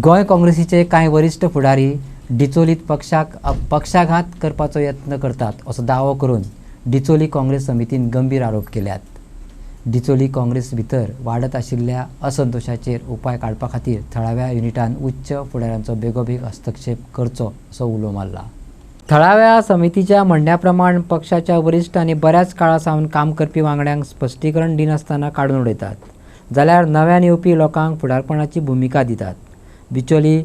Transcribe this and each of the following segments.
गोय काँग्रेसीचे कांय वरिष्ठ फुडारी डिचोलीत पक्षाघात करपाचो यत्न करतात असो दावो करून डिचोली काँग्रेस समितीन गंभीर आरोप केल्यात। डिचोली काँग्रेस भितर वाडत आशिल्ल्या असंतोशाचेर उपाय काडपा खातीर थळाव्या युनिटान उच्च फुडाऱ्यांचो बेगोबेग हस्तक्षेप करचो असो उलो मारला। थळाव्या समितीच्या म्हणण्या प्रमाण पक्षाच्या वरिष्ठ आनी बऱ्याच काळा सावन काम करपी वांगड्यांक स्पश्टीकरण दिनासतना काडून उडयतात जाल्यार नव्यान येवपी लोकांक फुडारपणाची भुमिका दितात। डिचोली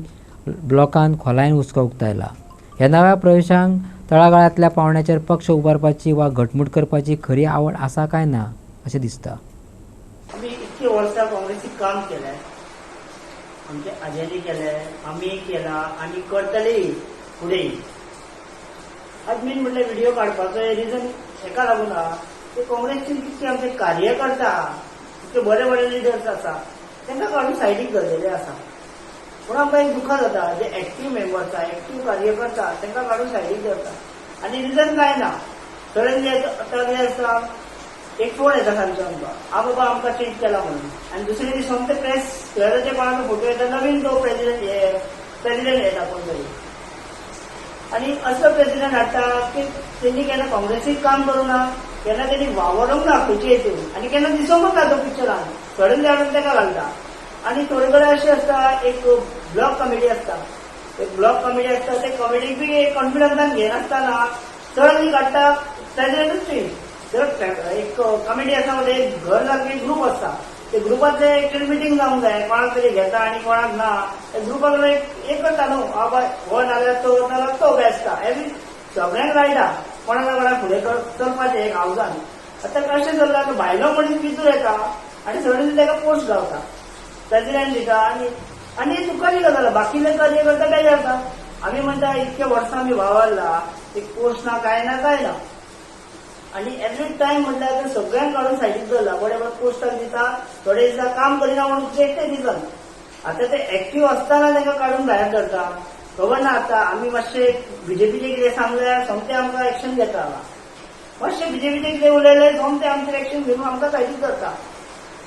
ब्लॉकांत खोलायन हुस्को उक्तायला। ह्या नव्या प्रवेशांक तळागाळांतल्या पावंड्याचेर पक्ष उबारपाची वा घटमूट करपाची खरी आवड आसा काय ना अशें दिसता। आमी इतके वर्सां काँग्रेसीक काम केलें, आमचे आज्यांनी केलें, आमी केलां आनी करतले फुडें। आज मेन म्हणल्यार व्हिडिओ काडपाचो रिजन हेका लागून आहा की काँग्रेसचे कितके आमचे कार्यकर्ता इतके बरे बरे लिडर्स आसा तांकां काडून सायडीक धरलेले आसा। पूण आमकां एक दुख जाता जे एक्टीव मेंबर्स आहा, एक्टीव कार्यकर्ता तांकां काडून सायडीक धरता आनी रिजन काय ना। सडनली आतां कितें आसता, एक फोन येता सांगता आमकां बाबा आमकां चेंज केला म्हणून आनी दुसरे दीस सोमते प्रेस शहराचे कोणाचो फोटो येता, नवीन तो प्रेसिडेंट येता कोण तरी आनी असो प्रेसिडेंट हाडटा की तेणी केन्ना काँग्रेसीक काम करूं ना, केन्ना तेणी वावरूंक ना खंयचे हेतून आनी केन्ना दिसूंकच ना तो पिक्चरान, सडनली हाडून ताका घालता। आनी थोडे कडेन अशें आसता एक ब्लॉक कमिटी आसता, एक ब्लॉक कमिटी आसता ते कमिटीक बी एक कॉन्फिडन्सान घेनासतना सडनली काडटा प्रेसिडेंटूच चेंज। जर एक कमिटी आसा मध्ये एक घर सारके ग्रुप आसता, ते ग्रुपाचे एक मिटींग जावंक जाय, कोणाक तरी घेता आनी कोणाक ना, ग्रुपाक एकच न्हू बाबा हो नाल्यार तो बेस्टा एवरी सगळ्यांक रायटा कोणाक कोणाक फुडें चलपाचें एक हावजान। आतां कशें चल्लां की भायलो मनीस भितर येता आनी सडनली ताका पोस्ट गावता, प्रेसिडेंट दिता आनी तुका कितें जाता, बाकीले कार्यकर्ता काय जाता। आमी म्हणटा इतके वर्सां आमी वावरला, एक पोस्ट ना काय ना आनी एवरी टायम म्हटल्यार सगळ्यांक काडून सायडीक दवरला, बरे बरे पोस्टाक दिता, थोडे दिसा काम करिना म्हणून एकटे दिसन। आतां ते एक्टीव आसतना तांकां काडून भायर धरता, खबर ना। आतां आमी मातशे बीजेपीचे कितें सांगल्यार सोमते आमकां एक्शन घेता, मातशे बीजेपीचे कितें उलयलें सोमते आमचेर एक्शन घेवन आमकां सायडीक धरता।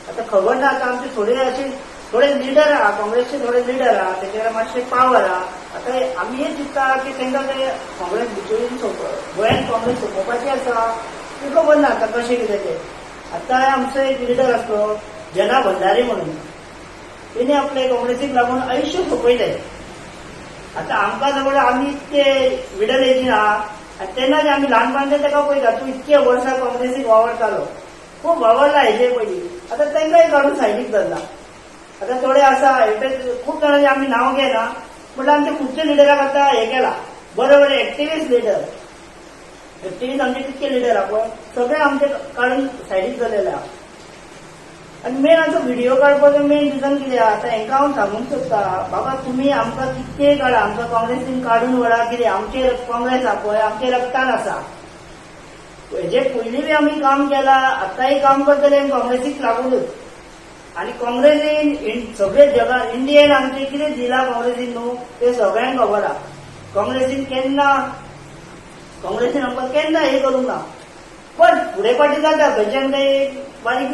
आतां खबर ना, आतां आमचे थोडे अशे थोडे लिडर आहा, काँग्रेसचे थोडे लिडर आहा, तेचे मातशे पावर आहा। आतां आमी हें चिंतता की तांकां ते काँग्रेस भितरून गोंयांत काँग्रेस सोंपोवपाची आसा, ती खबर ना आतां कशें कितें ते। आतां आमचो एक लिडर आसलो जना भंडारी म्हणून, तेणी आपले काँग्रेसीक लागून आयुश्य सोंपयलें। आतां आमकां जवळ आमी इतके मिडल एजीन आहा आनी तेन्ना आमी ल्हानपणांतल्यान ताका पळयता, तूं इतके वर्सां काँग्रेसीक वावरतालो, खूब वावरला हेजे पयलीं, आतां तांकांय काडून सायडीक धरला। आतां थोडे आसा खूब जाणांचे आमी नांव घेना, म्हटल्यार आमचे खुबशे लिडराक आतां हें केला, बरे बरे एक्टिव्हिस्ट लिडर, एक्टिव्हिस्ट आमचे कितके लिडर आहा पळय सगळे आमचे काडून सायडीक धरलेले आहा। आनी मेन आमचो व्हिडिओ काडपाचो मेन रिजन कितें आहा, आतां हांकां हांव सांगूंक सोदता, बाबा तुमी आमकां कितकेय काडा, आमकां काँग्रेसीन काडून व्हरा, कितें आमचे काँग्रेस आहा पळय आमचे रक्तान आसा। हेजे पयलीं बी आमी काम केलां, आतांय काम करतले काँग्रेसीक लागूनच। आनी काँग्रेसीन सगळे जगान इंडियेन आमचे कितें दिलां काँग्रेसीन न्हू ते सगळ्यांक खबर आहा। काँग्रेसीन आमकां केन्ना हें करूंक ना, पण फुडें फाटी जाता खंयच्यान खंय बारीक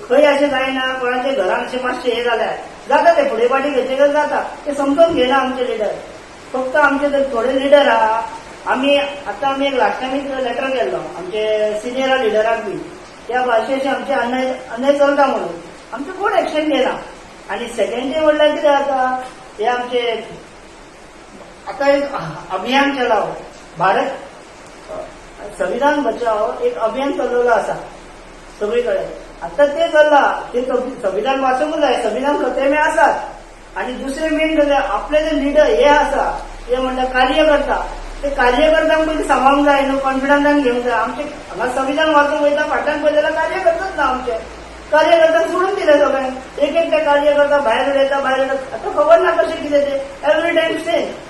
खंय अशें जायना, कोणाच्या घरान अशें मातशें हें जाल्यार जाता, ते फुडें फाटी खंयचे जाता, ते समजून घेना आमचे लिडर। फक्त आमचे ते थोडे लिडर आहा, आमी एक लास्ट टायम एक लेटर केल्लो आमचे सिनियर लिडराक बी, त्या भाशेचे आमचे अन्याय चलता म्हणून आमचे कोण एक्शन घेना। आनी सेकंडरी म्हणल्यार कितें जाता, हे आमचे आतां एक अभियान चलाव, भारत संविधान बचाव एक अभियान चलवलं आसा सगळे कडेन। आतां ते चल्ला, ते संविधान वाचूंक जाय, संविधान खतेमे आसात। आनी दुसरे मेन जाल्यार आपले जे लिडर हे आसा ते म्हणल्यार कार्यकर्ता, ते कार्यकर्त्यांक पयलीं सांबाळूंक जाय न्हू, कॉन्फिडन्सान घेवंक जाय। आमचे हांगा संविधान वाचूंक वयता, फाटल्यान पळय जाल्यार कार्यकर्ताच ना आमचे, कार्यकर्त्यांक सोडून दिले सगळ्यांक, एक ते कार्यकर्ता भायर उडयता। आतां खबर ना कशें कितें ते एवरी टायम सेम।